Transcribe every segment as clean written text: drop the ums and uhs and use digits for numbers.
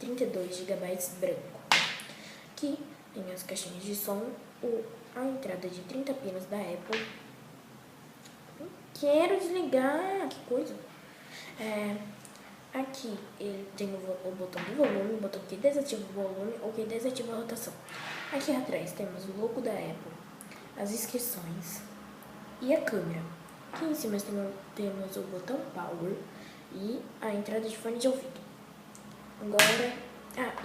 32 GB branco. Aqui tem as caixinhas de som, a entrada de 30 pinos da Apple. Quero desligar, que coisa. Aqui ele tem o botão do volume, o botão que desativa o volume ou que desativa a rotação. Aqui atrás temos o logo da Apple, as inscrições e a câmera. Aqui em cima temos o botão Power e a entrada de fone de ouvido. Agora,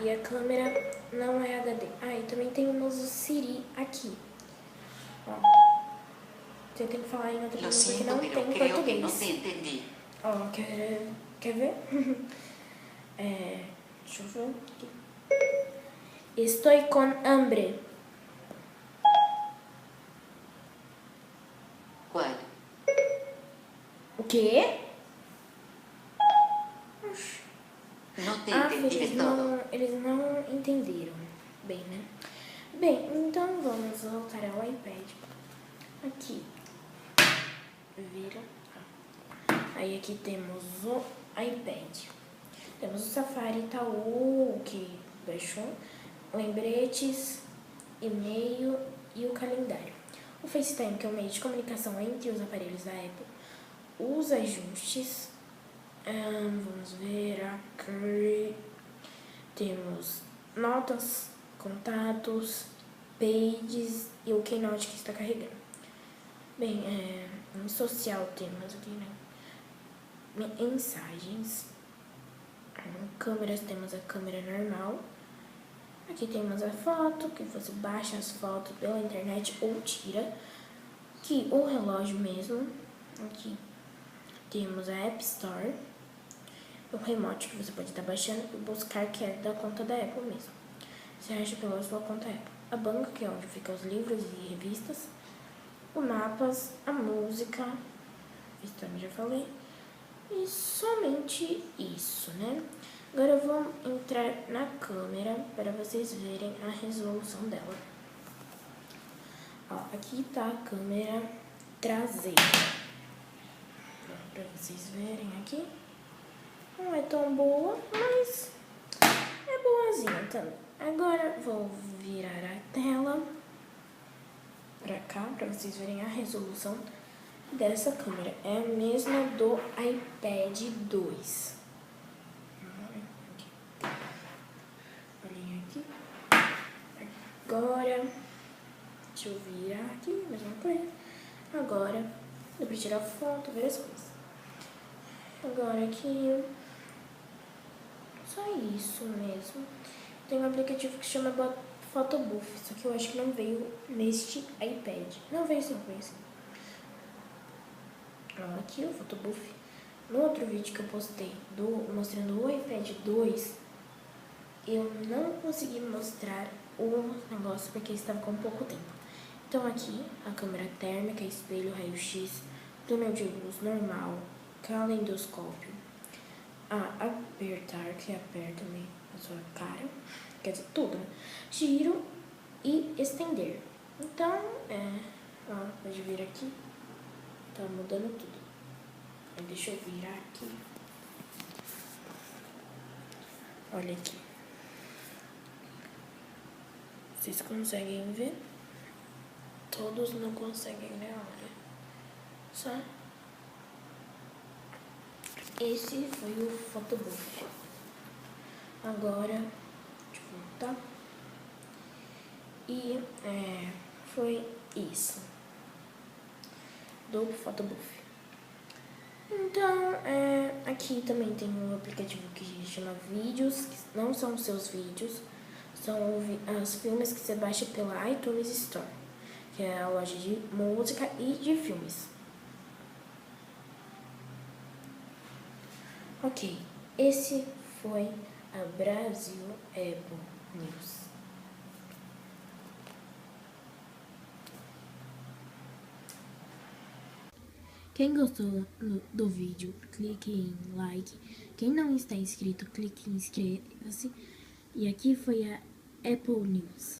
e a câmera não é HD. E também temos o Siri aqui. Ó, você tem que falar em outro idioma porque não tem em português. Não entendi. Ó, quer ver? Deixa eu ver aqui. Estou com hambre. Qual? O quê? Não te entendi todo. Eles não entenderam bem, né? Bem, então vamos voltar ao iPad. Aqui. Viram? Aí aqui temos o iPad. Temos o Safari Itaú, que baixou, lembretes, e-mail e o calendário. O FaceTime, que é o meio de comunicação entre os aparelhos da Apple. Os ajustes. Vamos ver aqui. Temos notas, contatos, pages e o Keynote que está carregando. Bem, em social temos aqui, né? Mensagens. Câmeras, temos a câmera normal. Aqui temos a foto, que você baixa as fotos pela internet ou tira. Aqui o relógio mesmo. Aqui temos a App Store. O remote que você pode estar baixando e buscar, que é da conta da Apple mesmo. Você acha pela sua conta Apple. A banca, que é onde ficam os livros e revistas. O mapas, a música, isso também já falei. E somente isso, né? Agora eu vou entrar na câmera para vocês verem a resolução dela. Ó, aqui tá a câmera traseira. Para vocês verem aqui. Não é tão boa, mas é boazinha também. Agora vou virar a tela pra cá, pra vocês verem a resolução dessa câmera. É a mesma do iPad 2. Olhem aqui. Agora, deixa eu virar aqui, mesma coisa. Agora, dá pra tirar foto, várias coisas. Agora aqui, só isso mesmo. Tem um aplicativo que se chama Photobooth, só que eu acho que não veio neste iPad. Não veio sim, veio sim. Ó, aqui o Photobooth. No outro vídeo que eu postei mostrando o iPad 2, eu não consegui mostrar o negócio porque estava com pouco tempo. Então aqui, a câmera térmica, espelho, raio-x, túnel de luz normal, calendoscópio, apertar, que aperta também a sua cara, quer dizer, tudo, né? Giro e estender. Então, pode vir aqui, tá mudando tudo. Deixa eu virar aqui. Olha aqui. Vocês conseguem ver? Todos não conseguem, né? Olha. Só. Esse foi o Photobooth. Agora, deixa eu voltar. E foi isso. Do Photobooth. Então, aqui também tem um aplicativo que chama Vídeos, que não são seus vídeos, são os filmes que você baixa pela iTunes Store, que é a loja de música e de filmes. Ok, esse foi a Brasil Apple News. Quem gostou do vídeo, clique em like. Quem não está inscrito, clique em inscreva-se. E aqui foi a Apple News.